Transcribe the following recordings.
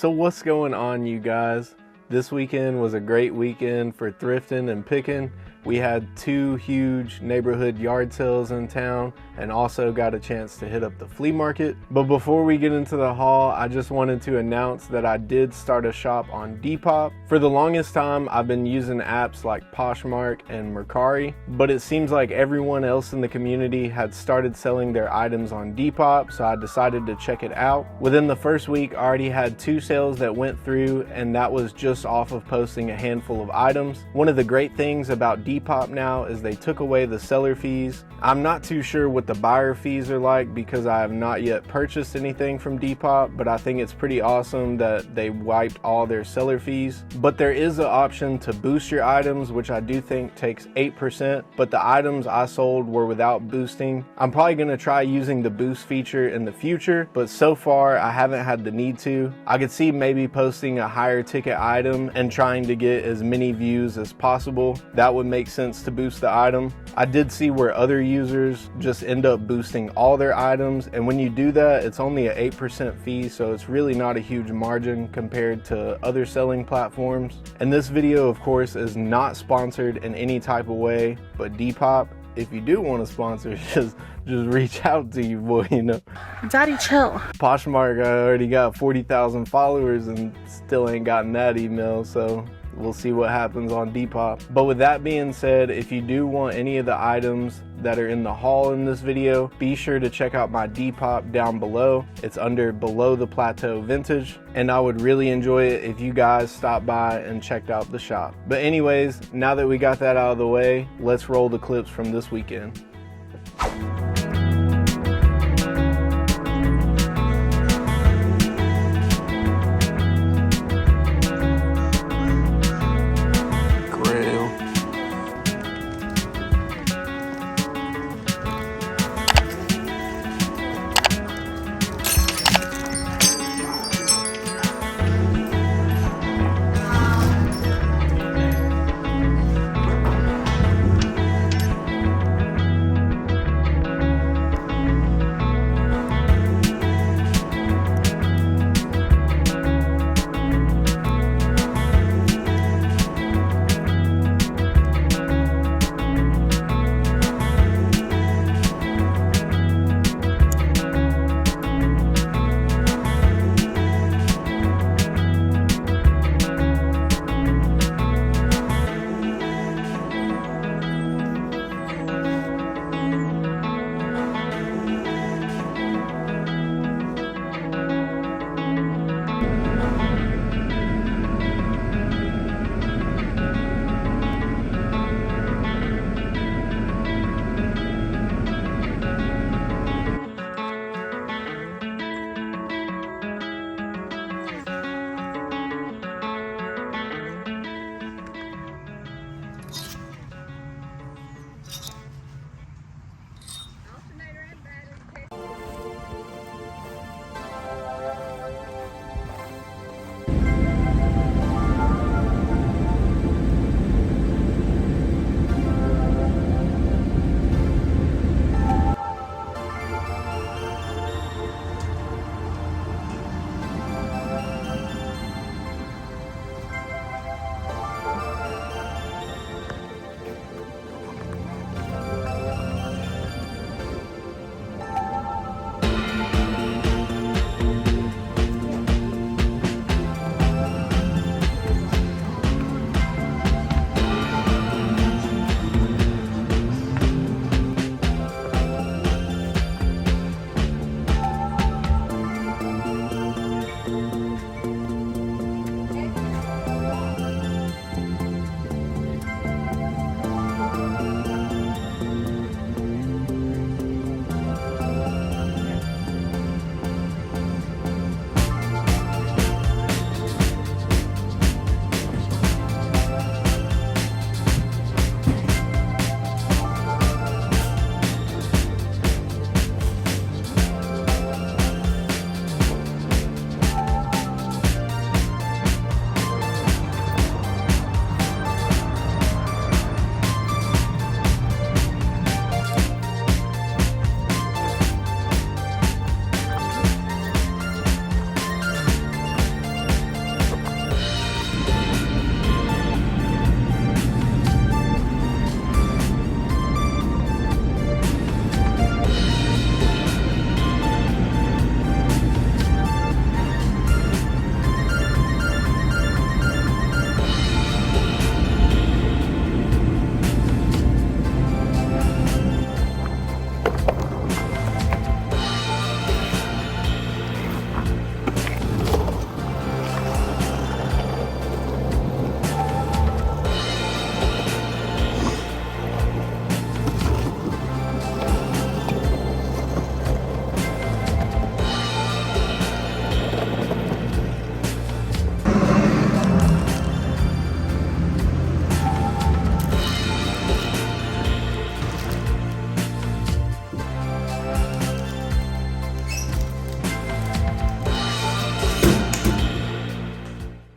So what's going on, you guys? This weekend was a great weekend for thrifting and picking. We had 2 huge neighborhood yard sales in town and also got a chance to hit up the flea market. But before we get into the haul, I just wanted to announce that I did start a shop on Depop. For the longest time, I've been using apps like Poshmark and Mercari, but it seems like everyone else in the community had started selling their items on Depop, so I decided to check it out. Within the first week, I already had 2 sales that went through, and that was just off of posting a handful of items. One of the great things about Depop now is they took away the seller fees. I'm not too sure what the buyer fees are like because I have not yet purchased anything from Depop, but I think it's pretty awesome that they wiped all their seller fees. But there is an option to boost your items, which I do think takes 8%, but the items I sold were without boosting. I'm probably going to try using the boost feature in the future, but so far I haven't had the need to. I could see maybe posting a higher ticket item and trying to get as many views as possible. That would make sense to boost the item. I did see where other users just end up boosting all their items, and when you do that, it's only an 8% fee, so it's really not a huge margin compared to other selling platforms. And this video, of course, is not sponsored in any type of way, but Depop, if you do want to sponsor, just reach out to you, boy, you know. Daddy, chill. Poshmark, I already got 40,000 followers and still ain't gotten that email, so we'll see what happens on Depop. But with that being said, if you do want any of the items that are in the haul in this video, be sure to check out my Depop down below. It's under Below the Plateau Vintage, and I would really enjoy it if you guys stopped by and checked out the shop. But anyways, now that we got that out of the way, let's roll the clips from this weekend.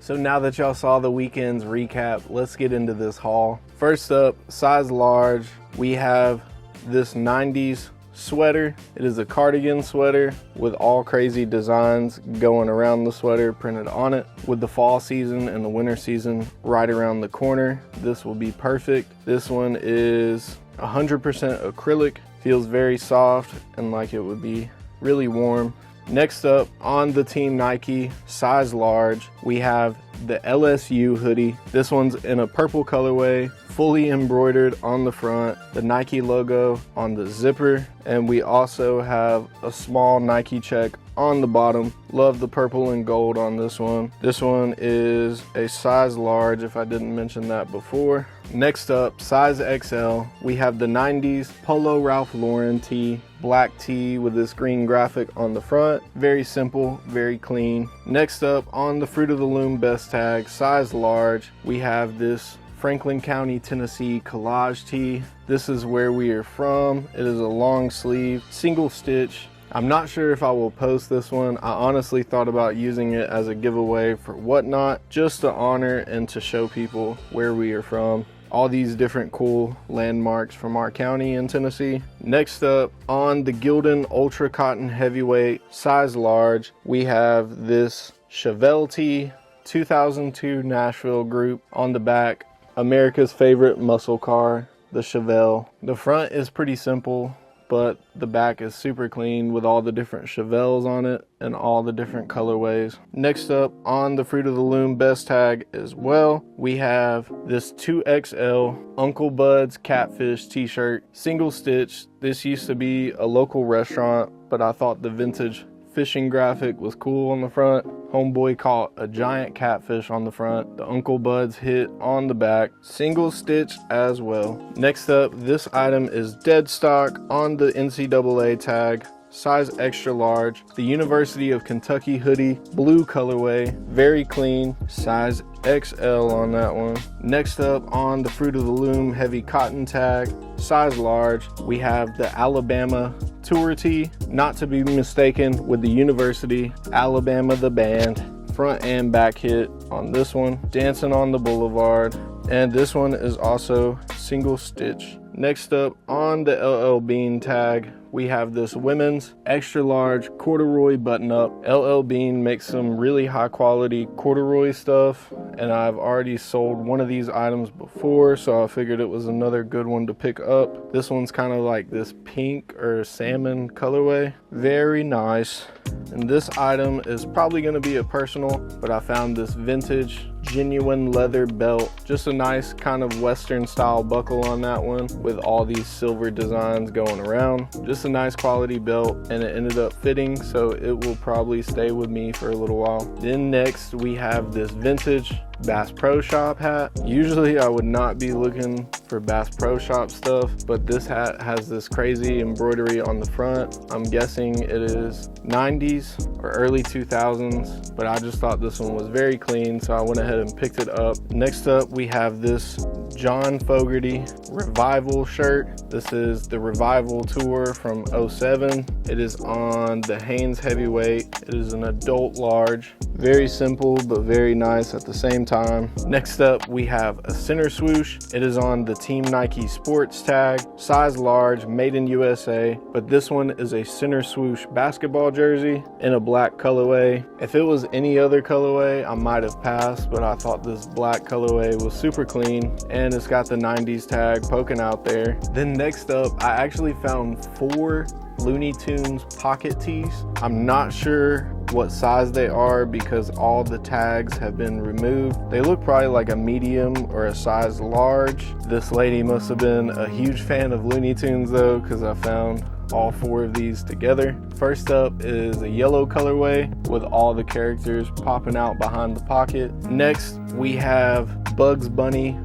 So now that y'all saw the weekend's recap, let's get into this haul. First up, size large, we have this 90s sweater. It is a cardigan sweater with all crazy designs going around the sweater printed on it. With the fall season and the winter season right around the corner, this will be perfect. This one is 100% acrylic, feels very soft and like it would be really warm. Next up, on the Team Nike size large, we have the LSU hoodie. This one's in a purple colorway, fully embroidered on the front, the Nike logo on the zipper, and we also have a small Nike check on the bottom. Love the purple and gold on this one. This one is a size large, if I didn't mention that before. Next up, size XL, we have the 90s Polo Ralph Lauren tee, black tee with this green graphic on the front. Very simple, very clean. Next up, on the Fruit of the Loom best tag, size large, we have this Franklin County, Tennessee collage tee. This is where we are from. It is a long sleeve, single stitch. I'm not sure if I will post this one. I honestly thought about using it as a giveaway for Whatnot, just to honor and to show people where we are from. All these different cool landmarks from our county in Tennessee. Next up, on the Gildan Ultra Cotton Heavyweight size large, we have this Chevelle tee, 2002 Nashville group. On the back, America's favorite muscle car, the Chevelle. The front is pretty simple, but the back is super clean with all the different Chevelles on it and all the different colorways. Next up, on the Fruit of the Loom best tag as well, we have this 2XL Uncle Bud's Catfish t-shirt, single stitch. This used to be a local restaurant, but I thought the vintage fishing graphic was cool on the front. Homeboy caught a giant catfish on the front. The Uncle Bud's hit on the back, single stitch as well. Next up, this item is dead stock on the NCAA tag, size extra large. The University of Kentucky hoodie, blue colorway, very clean, size XL on that one. Next up, on the Fruit of the Loom heavy cotton tag, size large, we have the Alabama tour tee, not to be mistaken with the University, Alabama the band. Front and back hit on this one, dancing on the boulevard, and this one is also single stitch. Next up, on the LL Bean tag, we have this women's extra large corduroy button up. LL Bean makes some really high quality corduroy stuff, and I've already sold one of these items before, so I figured it was another good one to pick up. This one's kind of like this pink or salmon colorway. Very nice. And this item is probably going to be a personal, but I found this vintage genuine leather belt. Just a nice kind of Western style buckle on that one with all these silver designs going around. Just a nice quality belt, and it ended up fitting, so it will probably stay with me for a little while. Then next we have this vintage Bass Pro Shop hat. Usually I would not be looking for Bass Pro Shop stuff, but this hat has this crazy embroidery on the front. I'm guessing it is 90s or early 2000s, but I just thought this one was very clean, so I went ahead and picked it up. Next up, we have this John Fogerty Revival shirt. This is the Revival tour from '07. It is on the Hanes Heavyweight. It is an adult large. Very simple, but very nice at the same time. Next up, we have a center swoosh. It is on the Team Nike Sports tag, size large, made in USA, but this one is a center swoosh basketball jersey in a black colorway. If it was any other colorway, I might have passed, but I thought this black colorway was super clean, and it's got the 90s tag poking out there. Then next up, I actually found 4 Looney Tunes pocket tees. I'm not sure what size they are because all the tags have been removed. They look probably like a medium or a size large. This lady must have been a huge fan of Looney Tunes though, because I found all 4 of these together. First up is a yellow colorway with all the characters popping out behind the pocket. Next, we have Bugs Bunny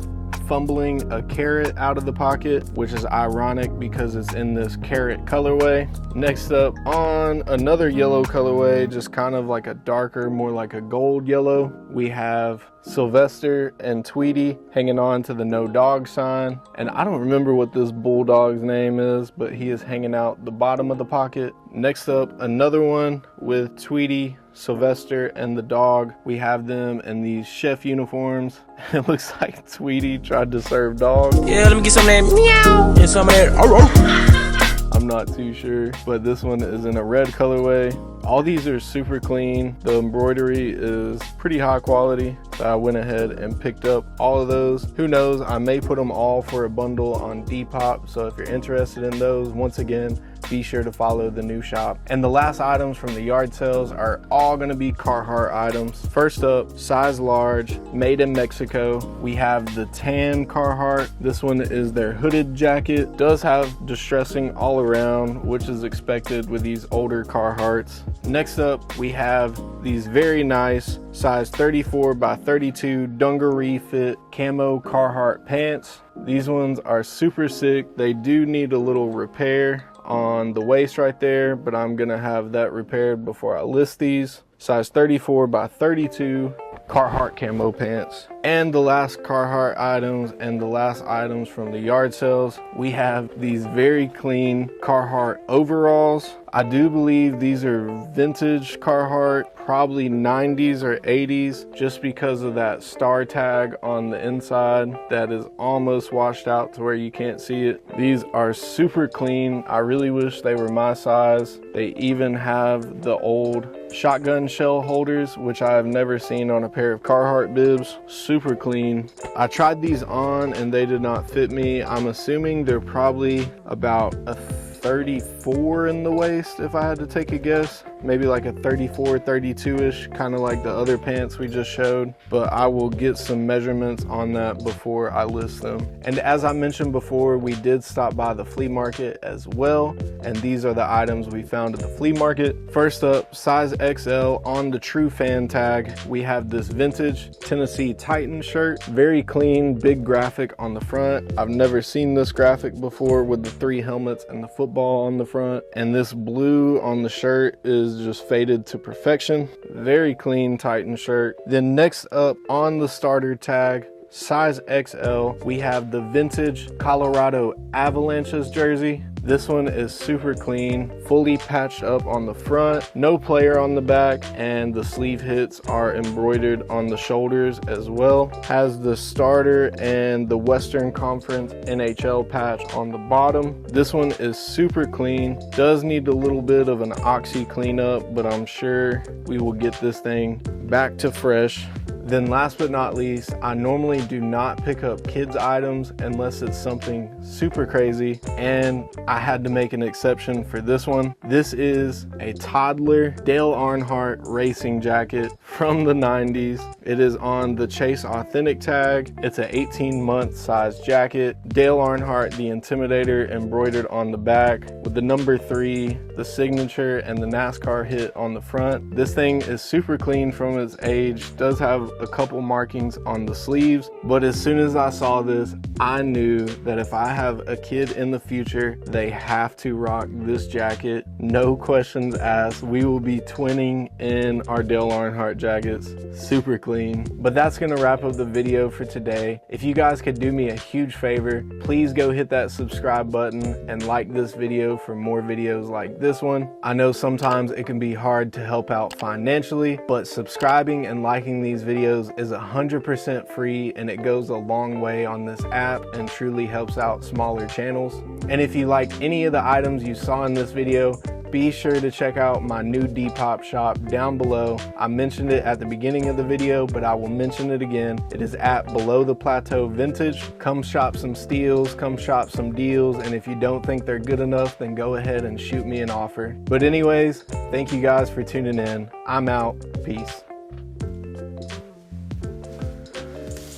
fumbling a carrot out of the pocket, which is ironic because it's in this carrot colorway. Next up, on another yellow colorway, just kind of like a darker, more like a gold yellow, we have Sylvester and Tweety hanging on to the no dog sign. And I don't remember what this bulldog's name is, but he is hanging out the bottom of the pocket. Next up, another one with Tweety, Sylvester, and the dog. We have them in these chef uniforms. It looks like Tweety tried to serve dogs. Yeah, let me get some of that meow and some of that. I'm not too sure, but this one is in a red colorway. All these are super clean. The embroidery is pretty high quality. So I went ahead and picked up all of those. Who knows, I may put them all for a bundle on Depop. So if you're interested in those, once again, be sure to follow the new shop. And the last items from the yard sales are all gonna be Carhartt items. First up, size large, made in Mexico. We have the tan Carhartt. This one is their hooded jacket. Does have distressing all around, which is expected with these older Carhartts. Next up, we have these very nice size 34 by 32 dungaree fit camo Carhartt pants. These ones are super sick. They do need a little repair on the waist right there, but I'm gonna have that repaired before I list these. Size 34 by 32 Carhartt camo pants. And the last Carhartt items and the last items from the yard sales, we have these very clean Carhartt overalls. I do believe these are vintage Carhartt, probably 90s or 80s, just because of that star tag on the inside that is almost washed out to where you can't see it. These are super clean. I really wish they were my size. They even have the old shotgun shell holders, which I have never seen on a pair of Carhartt bibs. Super clean. I tried these on and they did not fit me. I'm assuming they're probably about a 34 in the waist if I had to take a guess. Maybe like a 34, 32-ish, kind of like the other pants we just showed. But I will get some measurements on that before I list them. And as I mentioned before, we did stop by the flea market as well. And these are the items we found at the flea market. First up, size XL on the True Fan tag. We have this vintage Tennessee Titan shirt. Very clean, big graphic on the front. I've never seen this graphic before with the 3 helmets and the football on the front. And this blue on the shirt is just faded to perfection. Very clean Titan shirt. Then next up on the starter tag, size XL, we have the vintage Colorado Avalanches jersey. This one is super clean, fully patched up on the front, no player on the back, and the sleeve hits are embroidered on the shoulders as well. Has the starter and the Western Conference NHL patch on the bottom. This one is super clean, does need a little bit of an oxy cleanup, but I'm sure we will get this thing back to fresh. Then last but not least, I normally do not pick up kids items unless it's something super crazy, and I had to make an exception for this one. This is a toddler Dale Earnhardt racing jacket from the 90s. It is on the Chase Authentic tag. It's an 18-month size jacket. Dale Earnhardt, the Intimidator, embroidered on the back with the number 3, the signature, and the NASCAR hit on the front. This thing is super clean from its age. Does have a couple markings on the sleeves, but as soon as I saw this, I knew that if I have a kid in the future, they have to rock this jacket. No questions asked. We will be twinning in our Dale Earnhardt jackets. Super clean. But that's gonna wrap up the video for today. If you guys could do me a huge favor, please go hit that subscribe button and like this video for more videos like this one. I know sometimes it can be hard to help out financially, but subscribing and liking these videos is 100% free, and it goes a long way on this app and truly helps out smaller channels. And if you like any of the items you saw in this video, be sure to check out my new Depop shop down below. I mentioned it at the beginning of the video, but I will mention it again. It is at Below the Plateau Vintage. Come shop some steals, come shop some deals, and if you don't think they're good enough, then go ahead and shoot me an offer. But anyways, thank you guys for tuning in. I'm out. Peace.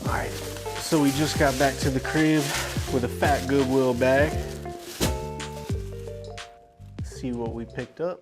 Alright, so we just got back to the crib with a fat Goodwill bag. See what we picked up.